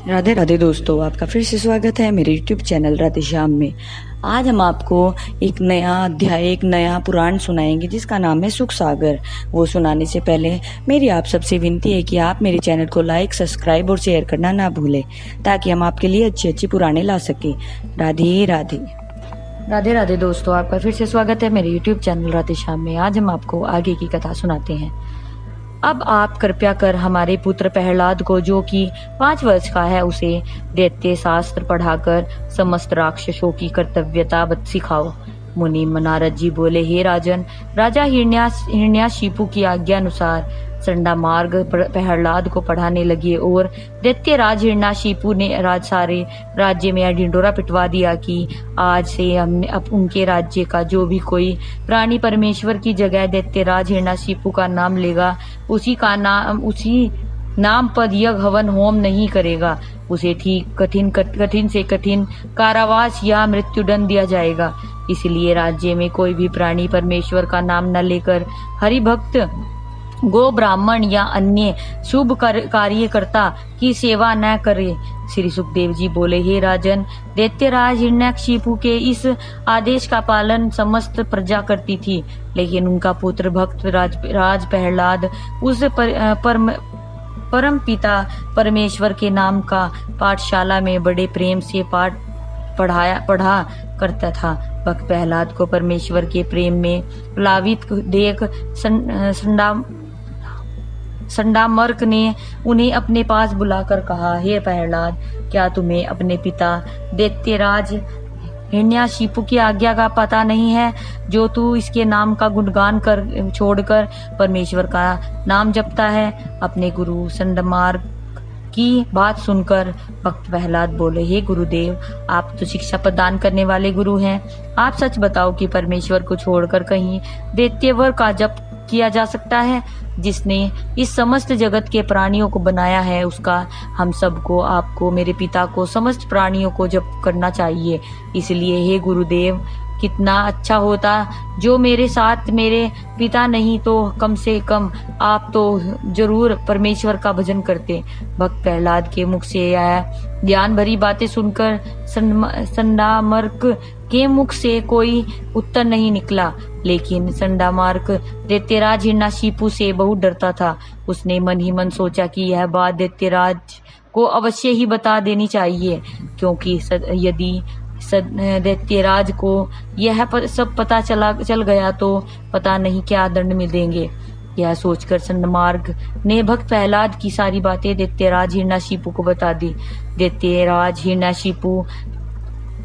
राधे राधे दोस्तों, आपका फिर से स्वागत है मेरे YouTube चैनल राधे श्याम में। आज हम आपको एक नया अध्याय, एक नया पुराण सुनाएंगे जिसका नाम है सुख सागर। वो सुनाने से पहले मेरी आप सबसे विनती है कि आप मेरे चैनल को लाइक, सब्सक्राइब और शेयर करना ना भूलें, ताकि हम आपके लिए अच्छी अच्छी पुराने ला सकें। राधे राधे। राधे राधे दोस्तों, आपका फिर से स्वागत है मेरे YouTube चैनल राधे श्याम में। आज हम आपको आगे की कथा सुनाते हैं। अब आप कृपया कर हमारे पुत्र प्रहलाद को, जो कि 5 वर्ष का है, उसे दैत्य शास्त्र पढ़ाकर समस्त राक्षसों की कर्तव्यता सिखाओ। मुनि नारद जी बोले, हे राजन, राजा हिरण्याशिपु की आज्ञा अनुसार संडा मार्ग प्रहलाद को पढ़ाने लगे और दैत्य राज हिरण्याशिपु ने सारे राज्य में ढिंडोरा पिटवा दिया कि आज से हमने अब उनके राज्य का जो भी कोई प्राणी परमेश्वर की जगह दैत्य राज हिरण्याशिपु का नाम लेगा, उसी नाम पर यज्ञ हवन होम नहीं करेगा, उसे ठीक कठिन से कठिन कारावास या मृत्युदंड दिया जाएगा। इसलिए राज्य में कोई भी प्राणी परमेश्वर का नाम न लेकर हरि भक्त, गो ब्राह्मण या अन्य शुभ कार्यकर्ता की सेवा न करे। श्री सुखदेव जी बोले, हे राजन, दैत्यराज हिरण्याशिपु के इस आदेश का पालन समस्त प्रजा करती थी, लेकिन उनका पुत्र भक्त राज प्रहलाद उस परम पिता परमेश्वर के नाम का पाठशाला में बड़े प्रेम से पढ़ा करता था। भक्त प्रहलाद को परमेश्वर के प्रेम में प्लावित देख संडामर्क ने उन्हें अपने पास बुलाकर कहा, हे प्रहलाद, क्या तुम्हें अपने पिता दैत्यराज हिरण्याशिपु की आज्ञा का पता नहीं है, जो तू इसके नाम का गुणगान कर छोड़कर परमेश्वर का नाम जपता है? अपने गुरु संडमार्क की बात सुनकर भक्त प्रहलाद बोले, हे गुरुदेव, आप तो शिक्षा प्रदान करने वाले गुरु हैं। आप सच बताओ कि परमेश्वर को छोड़कर कहीं दैत्यवर का जप किया जा सकता है? जिसने इस समस्त जगत के प्राणियों को बनाया है, उसका हम सबको, आपको, मेरे पिता को, समस्त प्राणियों को जप करना चाहिए। इसलिए हे गुरुदेव, कितना अच्छा होता जो मेरे साथ मेरे पिता नहीं तो कम से कम आप तो जरूर परमेश्वर का भजन करते। भक्त प्रहलाद के मुख से यह ज्ञान भरी बातें सुनकर संडामर्क के मुख से कोई उत्तर नहीं निकला, लेकिन संडामार्क दैत्यराज हिरण्याशिपु से बहुत डरता था। उसने मन ही मन सोचा कि यह बात दैत्यराज को अवश्य ही बता देनी चाहिए, क्योंकि यदि दैत्यराज को यह सब पता चल गया तो पता नहीं क्या दंड मिलेंगे। यह सोचकर संडमार्ग ने भक्त प्रहलाद की सारी बातें दैत्यराज हिरण्याशिपु को बता दी। दैत्यराज हिरण्याशिपु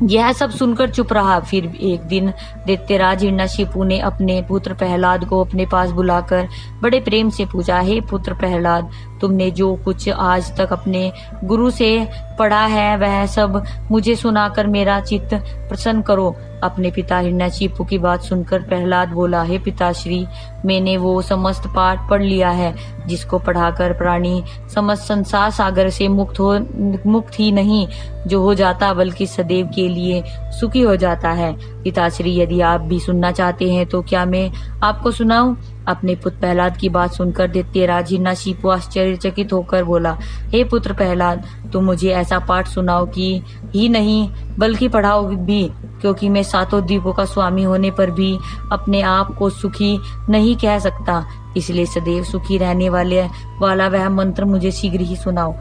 यह सब सुनकर चुप रहा। फिर एक दिन दैत्यराज हिरण्याशिपु ने अपने पुत्र प्रहलाद को अपने पास बुलाकर बड़े प्रेम से पूछा, हे पुत्र प्रहलाद, तुमने जो कुछ आज तक अपने गुरु से पढ़ा है वह सब मुझे सुनाकर मेरा चित्त प्रसन्न करो। अपने पिता हिरण्याशिपु की बात सुनकर प्रहलाद बोला, हे पिताश्री, मैंने वो समस्त पाठ पढ़ लिया है जिसको पढ़ाकर प्राणी समस्त संसार सागर से मुक्त ही नहीं जो हो जाता, बल्कि सदैव के लिए सुखी हो जाता है। पिताश्री, यदि आप भी सुनना चाहते हैं तो क्या मैं आपको सुनाऊं? अपने पुत्र प्रहलाद की बात सुनकर दैत्यराज हिरण्याशिपु आश्चर्यचकित होकर बोला, हे पुत्र प्रहलाद, तुम मुझे ऐसा पाठ सुनाओ कि ही नहीं बल्कि पढ़ाओ भी, क्योंकि मैं 7 द्वीपों का स्वामी होने पर भी अपने आप को सुखी नहीं कह सकता। इसलिए सदैव सुखी रहने वाला वह मंत्र मुझे शीघ्र ही सुनाओ।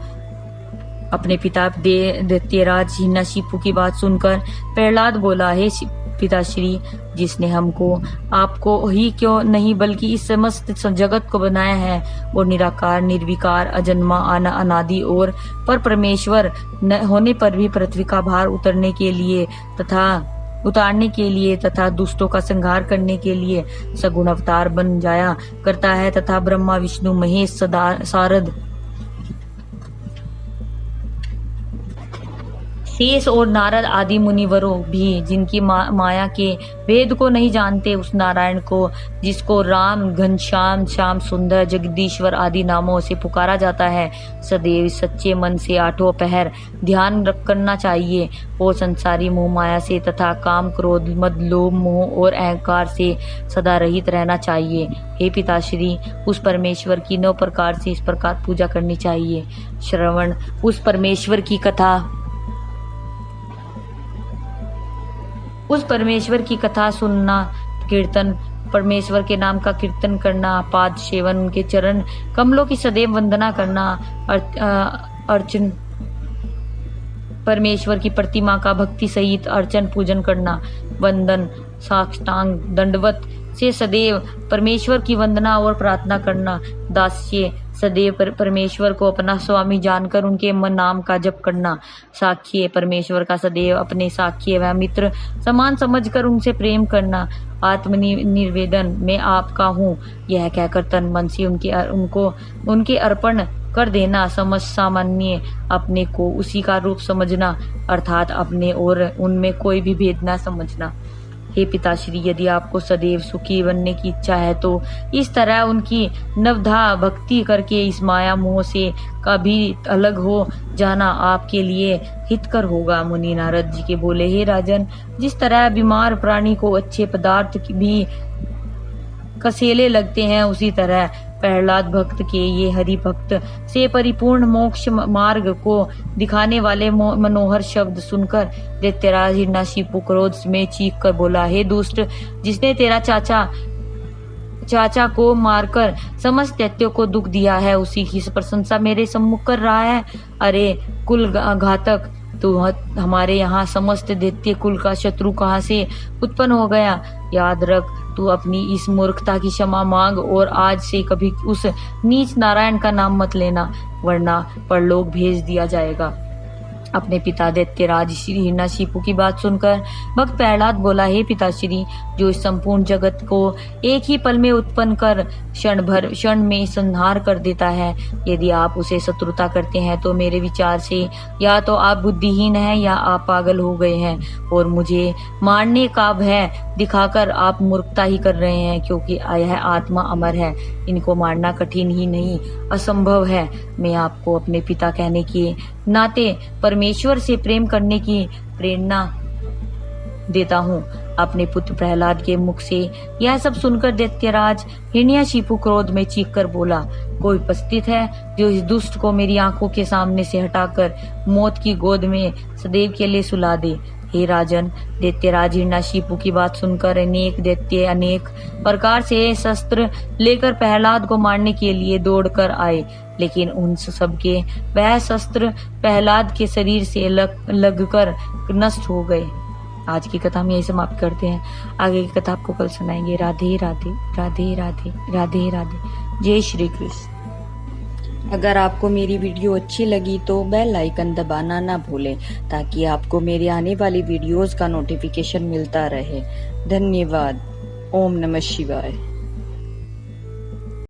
अपने पिता दैत्यराज हिरण्याशिपु की बात सुनकर प्रहलाद बोला, हे पिताश्री, जिसने हमको, आपको ही क्यों नहीं बल्कि इस समस्त जगत को बनाया है, वो निराकार, निर्विकार, अजन्मा, अनादि और पर परमेश्वर होने पर भी पृथ्वी का भार उतारने के लिए तथा दुष्टों का संहार करने के लिए सगुण अवतार बन जाया करता है, तथा ब्रह्मा, विष्णु, महेश, शेष और नारद आदि मुनिवरों भी जिनकी माया के वेद को नहीं जानते, उस नारायण को जिसको राम, घनश्याम, श्याम सुंदर, जगदीश्वर आदि नामों से पुकारा जाता है, सदैव सच्चे मन से आठों पहर ध्यान करना चाहिए। वो संसारी मोह माया से तथा काम, क्रोध, मद, लोभ, मोह और अहंकार से सदा रहित रहना चाहिए। हे पिताश्री, उस परमेश्वर की 9 प्रकार से इस प्रकार पूजा करनी चाहिए। श्रवण, उस परमेश्वर की कथा सुनना। कीर्तन, परमेश्वर के नाम का कीर्तन करना। पाद सेवन, उनके चरण कमलों की सदैव वंदना करना। अर्चन, परमेश्वर की प्रतिमा का भक्ति सहित अर्चन पूजन करना। वंदन, साष्टांग दंडवत से सदैव परमेश्वर की वंदना और प्रार्थना करना। दास्य, सदैव परमेश्वर को अपना स्वामी जानकर उनके नाम का जप करना। साख्य, परमेश्वर का सदैव अपने साख्य व मित्र समान समझकर उनसे प्रेम करना। आत्मनिवेदन, मैं आपका हूँ, यह कहकर तन मन से उनके अर्पण कर देना। समझ, सामान्य, अपने को उसी का रूप समझना, अर्थात अपने और उनमें कोई भी भेद न समझना। हे पिताश्री, यदि आपको सदैव सुखी बनने की इच्छा है तो इस तरह उनकी नवधा भक्ति करके इस माया मोह से कभी अलग हो जाना आपके लिए हितकर होगा। मुनि नारद जी के बोले, हे राजन, जिस तरह बीमार प्राणी को अच्छे पदार्थ भी कसेले लगते हैं, उसी तरह प्रहलाद भक्त के ये हरि भक्त से परिपूर्ण मोक्ष मार्ग को दिखाने वाले मनोहर शब्द सुनकर दैत्यराज हिरण्यकशिपु क्रोध में चीख कर बोला, हे दुष्ट, जिसने तेरा चाचा को मारकर समस्त दैत्यों को दुख दिया है, उसी की प्रशंसा मेरे सम्मुख कर रहा है। अरे कुल घातक, तू हमारे यहाँ समस्त दैत्य कुल का शत्रु कहाँ से उत्पन्न हो गया? याद रख, तू अपनी इस मूर्खता की क्षमा मांग और आज से कभी उस नीच नारायण का नाम मत लेना, वरना परलोक भेज दिया जाएगा। अपने पिता दैत्यराज श्री हिरण्यकशिपु की बात सुनकर भक्त प्रहलाद बोला, हे पिताश्री, जो इस संपूर्ण जगत को एक ही पल में उत्पन्न कर क्षण में संहार कर देता है, यदि आप उसे शत्रुता करते हैं तो मेरे विचार से या तो आप बुद्धिहीन हैं या आप पागल हो गए हैं और मुझे मारने का भय दिखाकर आप मूर्खता ही कर रहे हैं, क्योंकि यह आत्मा अमर है, इनको मारना कठिन ही नहीं असंभव है। मैं आपको अपने पिता कहने के नाते परमेश्वर से प्रेम करने की प्रेरणा देता हूँ। अपने पुत्र प्रहलाद के मुख से यह सब सुनकर दैत्यराज हिरण्यकशिपु क्रोध में चीख कर बोला, कोई उपस्थित है जो इस दुष्ट को मेरी आंखों के सामने से हटाकर मौत की गोद में सदैव के लिए सुला दे। हे राजन, दैत्यराज हिरण्यकशिपु की बात सुनकर अनेक दैत्य अनेक प्रकार से शस्त्र लेकर प्रहलाद को मारने के लिए दौड़कर आए, लेकिन उन सबके वह शस्त्र प्रहलाद के शरीर से लगकर नष्ट हो गए। आज की कथा हम यही समाप्त करते हैं। आगे की कथा आपको कल सुनाएंगे। राधे राधे राधे राधे राधे राधे। जय श्री कृष्ण। अगर आपको मेरी वीडियो अच्छी लगी तो बेल आइकन दबाना ना भूलें, ताकि आपको मेरे आने वाली वीडियोस का नोटिफिकेशन मिलता रहे। धन्यवाद। ओम नमः शिवाय।